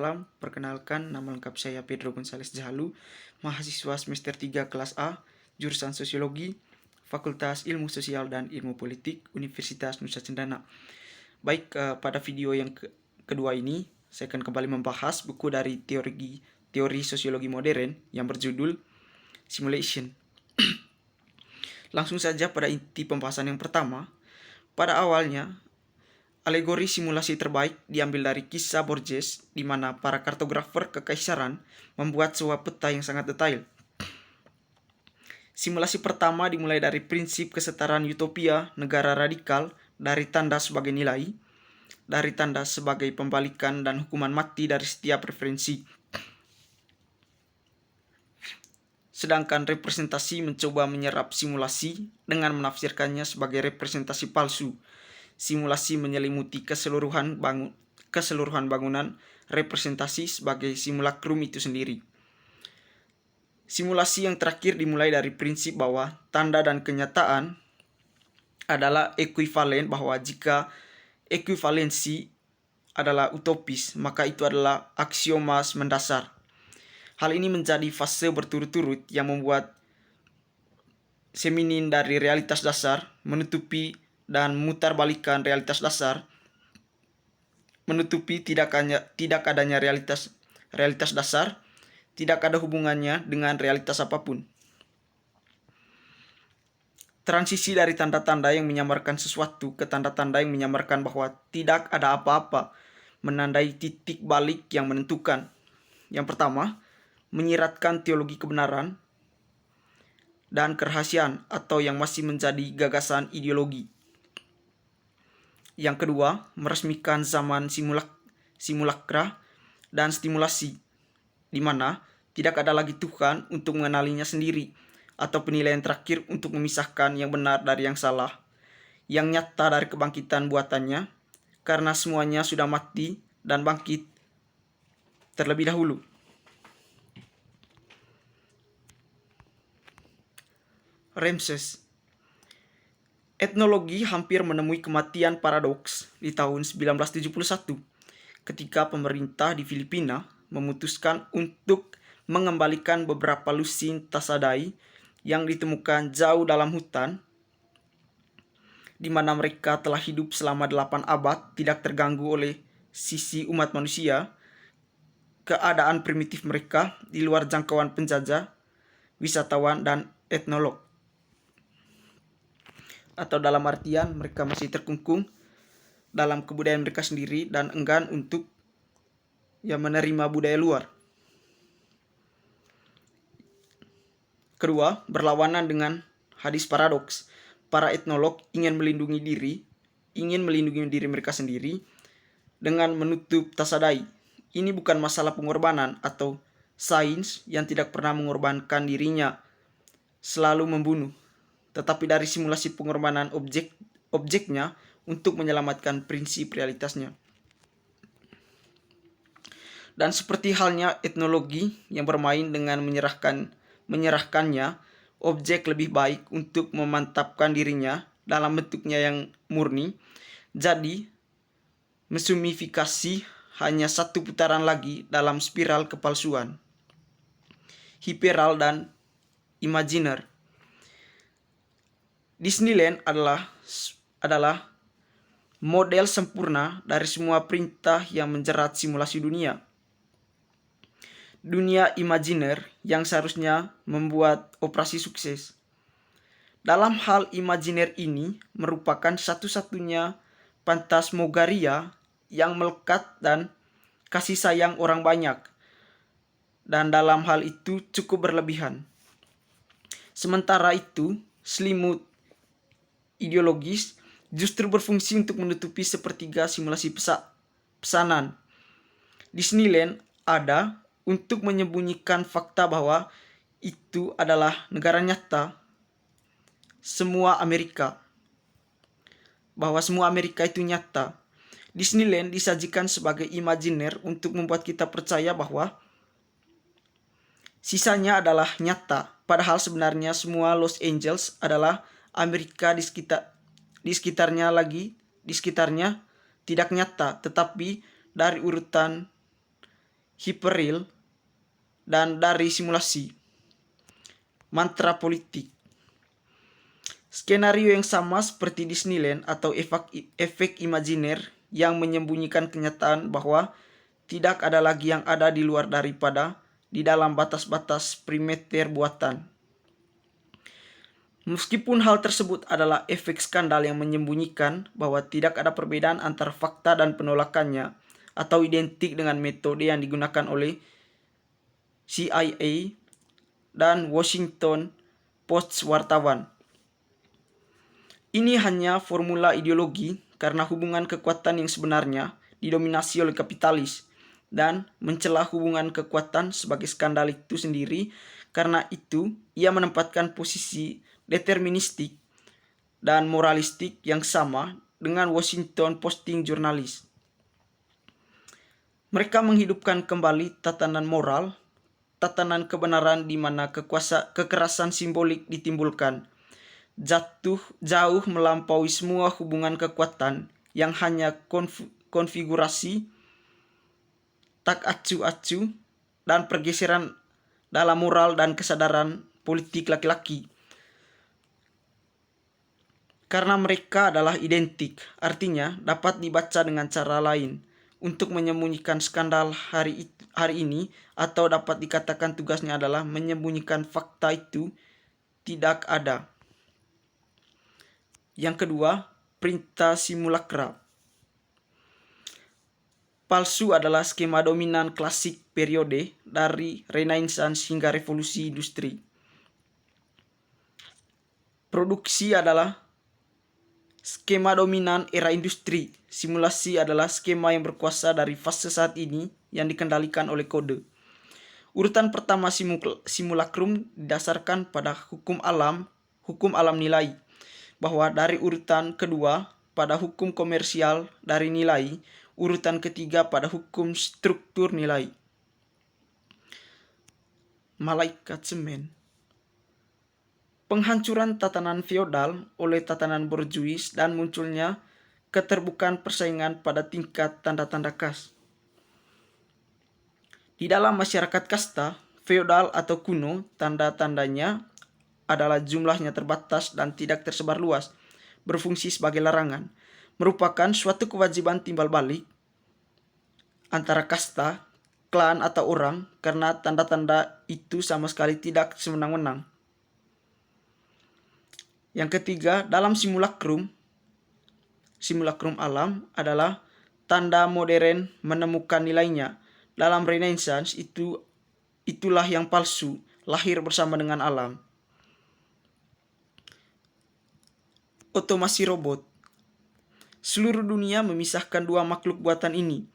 Salam, perkenalkan nama lengkap saya Pedro Gonzales Jahalu, mahasiswa semester 3 kelas A, jurusan Sosiologi, Fakultas Ilmu Sosial dan Ilmu Politik, Universitas Nusa Cendana. Baik, pada video yang kedua ini, saya akan kembali membahas buku dari teori sosiologi modern yang berjudul Simulation. Langsung saja pada inti pembahasan yang pertama. Pada awalnya, alegori simulasi terbaik diambil dari kisah Borges, di mana para kartografer kekaisaran membuat sebuah peta yang sangat detail. Simulasi pertama dimulai dari prinsip kesetaraan utopia negara radikal dari tanda sebagai nilai, dari tanda sebagai pembalikan dan hukuman mati dari setiap referensi. Sedangkan representasi mencoba menyerap simulasi dengan menafsirkannya sebagai representasi palsu. Simulasi menyelimuti keseluruhan bangunan representasi sebagai simulakrum itu sendiri. Simulasi yang terakhir dimulai dari prinsip bahwa tanda dan kenyataan adalah ekuivalen, bahwa jika ekuivalensi adalah utopis, maka itu adalah aksioma mendasar. Hal ini menjadi fase berturut-turut yang membuat seminin dari realitas dasar menutupi dan mutarbalikan realitas dasar, menutupi tidak adanya realitas dasar, tidak ada hubungannya dengan realitas apapun. Transisi dari tanda-tanda yang menyamarkan sesuatu ke tanda-tanda yang menyamarkan bahwa tidak ada apa-apa menandai titik balik yang menentukan. Yang pertama, menyiratkan teologi kebenaran dan kerahasiaan atau yang masih menjadi gagasan ideologi. Yang kedua, meresmikan zaman simulakra dan stimulasi, di mana tidak ada lagi Tuhan untuk mengenalinya sendiri, atau penilaian terakhir untuk memisahkan yang benar dari yang salah, yang nyata dari kebangkitan buatannya, karena semuanya sudah mati dan bangkit terlebih dahulu. Ramses. Etnologi hampir menemui kematian paradoks di tahun 1971 ketika pemerintah di Filipina memutuskan untuk mengembalikan beberapa lusin tasadai yang ditemukan jauh dalam hutan, di mana mereka telah hidup selama 8 abad tidak terganggu oleh sisi umat manusia, keadaan primitif mereka di luar jangkauan penjajah, wisatawan, dan etnolog. Atau dalam artian mereka masih terkungkung dalam kebudayaan mereka sendiri dan enggan untuk menerima budaya luar. Kedua, berlawanan dengan hadis paradoks. Para etnolog ingin melindungi diri mereka sendiri dengan menutup tasadai. Ini bukan masalah pengorbanan atau sains yang tidak pernah mengorbankan dirinya, selalu membunuh, tetapi dari simulasi pengorbanan objeknya untuk menyelamatkan prinsip realitasnya. Dan seperti halnya etnologi yang bermain dengan menyerahkannya objek lebih baik untuk memantapkan dirinya dalam bentuknya yang murni, jadi mesumifikasi hanya satu putaran lagi dalam spiral kepalsuan, hiperal dan imajiner. Disneyland adalah model sempurna dari semua perintah yang menjerat simulasi dunia. Dunia imajiner yang seharusnya membuat operasi sukses. Dalam hal imajiner ini merupakan satu-satunya fantasmagoria yang melekat dan kasih sayang orang banyak, dan dalam hal itu cukup berlebihan. Sementara itu, selimut ideologis justru berfungsi untuk menutupi sepertiga simulasi pesanan. Disneyland ada untuk menyembunyikan fakta bahwa itu adalah negara nyata, bahwa semua Amerika itu nyata. Disneyland disajikan sebagai imajiner untuk membuat kita percaya bahwa sisanya adalah nyata, padahal sebenarnya semua Los Angeles adalah Amerika di sekitarnya tidak nyata, tetapi dari urutan hiperreal, dan dari simulasi. Mantra politik. Skenario yang sama seperti Disneyland atau efek imajiner yang menyembunyikan kenyataan bahwa tidak ada lagi yang ada di luar daripada di dalam batas-batas perimeter buatan. Meskipun hal tersebut adalah efek skandal yang menyembunyikan bahwa tidak ada perbedaan antara fakta dan penolakannya atau identik dengan metode yang digunakan oleh CIA dan Washington Post wartawan. Ini hanya formula ideologi karena hubungan kekuatan yang sebenarnya didominasi oleh kapitalis dan mencela hubungan kekuatan sebagai skandal itu sendiri. Karena itu, ia menempatkan posisi deterministik dan moralistik yang sama dengan Washington Posting jurnalis. Mereka menghidupkan kembali tatanan moral, tatanan kebenaran di mana kekerasan simbolik ditimbulkan, jauh melampaui semua hubungan kekuatan yang hanya konfigurasi, tak acu-acu, dan pergeseran dalam moral dan kesadaran politik laki-laki. Karena mereka adalah identik, artinya dapat dibaca dengan cara lain untuk menyembunyikan skandal hari ini, atau dapat dikatakan tugasnya adalah menyembunyikan fakta itu tidak ada. Yang kedua, perintah simulakra. Palsu adalah skema dominan klasik periode dari Renaissance hingga revolusi industri. Produksi adalah skema dominan era industri. Simulasi adalah skema yang berkuasa dari fase saat ini yang dikendalikan oleh kode. Urutan pertama simulakrum didasarkan pada hukum alam nilai, bahwa dari urutan kedua pada hukum komersial dari nilai, urutan ketiga pada hukum struktur nilai. Malaikat semen. Penghancuran tatanan feodal oleh tatanan borjuis dan munculnya keterbukaan persaingan pada tingkat tanda-tanda kas. Di dalam masyarakat kasta, feodal atau kuno, tanda-tandanya adalah jumlahnya terbatas dan tidak tersebar luas, berfungsi sebagai larangan, merupakan suatu kewajiban timbal balik antara kasta, klan atau orang, karena tanda-tanda itu sama sekali tidak semenang-menang. Yang ketiga, dalam simulakrum alam adalah tanda modern menemukan nilainya. Dalam Renaissance itulah yang palsu, lahir bersama dengan alam. Otomasi robot. Seluruh dunia memisahkan dua makhluk buatan ini.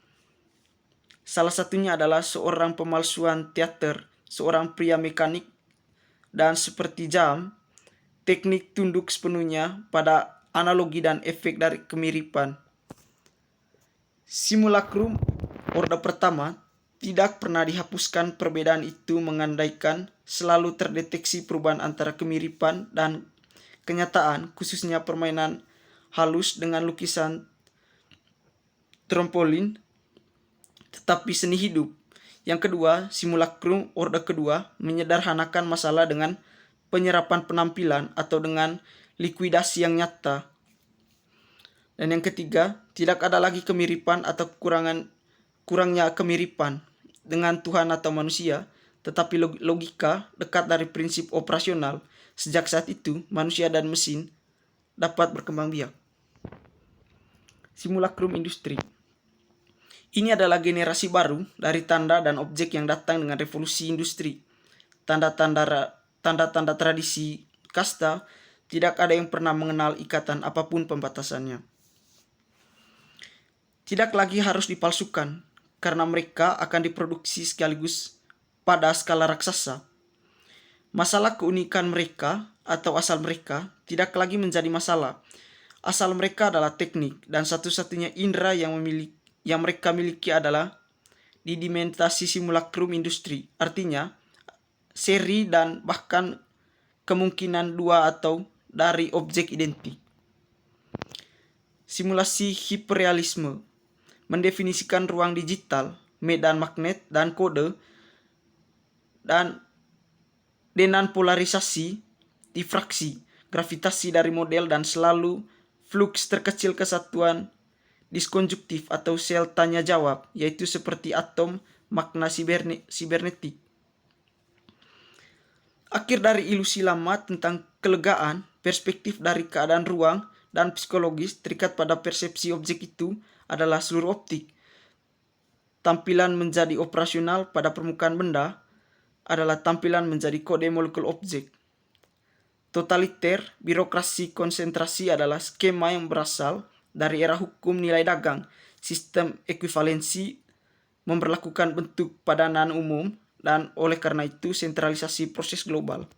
Salah satunya adalah seorang pemalsuan teater, seorang pria mekanik, dan seperti jam, teknik tunduk sepenuhnya pada analogi dan efek dari kemiripan. Simulakrum orde pertama tidak pernah dihapuskan. Perbedaan itu mengandaikan selalu terdeteksi perubahan antara kemiripan dan kenyataan, khususnya permainan halus dengan lukisan trampolin, tetapi seni hidup. Yang kedua, simulakrum orde kedua menyederhanakan masalah dengan penyerapan penampilan atau dengan likuidasi yang nyata. Dan yang ketiga, tidak ada lagi kemiripan atau kurangnya kemiripan dengan Tuhan atau manusia, tetapi logika dekat dari prinsip operasional. Sejak saat itu, manusia dan mesin dapat berkembang biak. Simulakrum industri. Ini adalah generasi baru dari tanda dan objek yang datang dengan revolusi industri. Tanda-tanda tradisi kasta tidak ada yang pernah mengenal ikatan apapun pembatasannya. Tidak lagi harus dipalsukan, karena mereka akan diproduksi sekaligus pada skala raksasa. Masalah keunikan mereka atau asal mereka tidak lagi menjadi masalah. Asal mereka adalah teknik, dan satu-satunya indera yang mereka miliki adalah didimentasi simulakrum industri. Artinya, seri dan bahkan kemungkinan dua atau dari objek identik. Simulasi hiperrealisme mendefinisikan ruang digital medan magnet, dan kode, dan dengan polarisasi, difraksi, gravitasi dari model, dan selalu fluks terkecil kesatuan diskonjuktif atau sel tanya jawab, yaitu seperti atom makna sibernetik. Akhir dari ilusi lama tentang kelegaan, perspektif dari keadaan ruang dan psikologis terikat pada persepsi objek itu adalah seluruh optik. Tampilan menjadi operasional pada permukaan benda adalah tampilan menjadi kode molekul objek. Totaliter, birokrasi konsentrasi adalah skema yang berasal dari era hukum nilai dagang. Sistem ekuivalensi memberlakukan bentuk padanan umum, dan oleh karena itu sentralisasi proses global.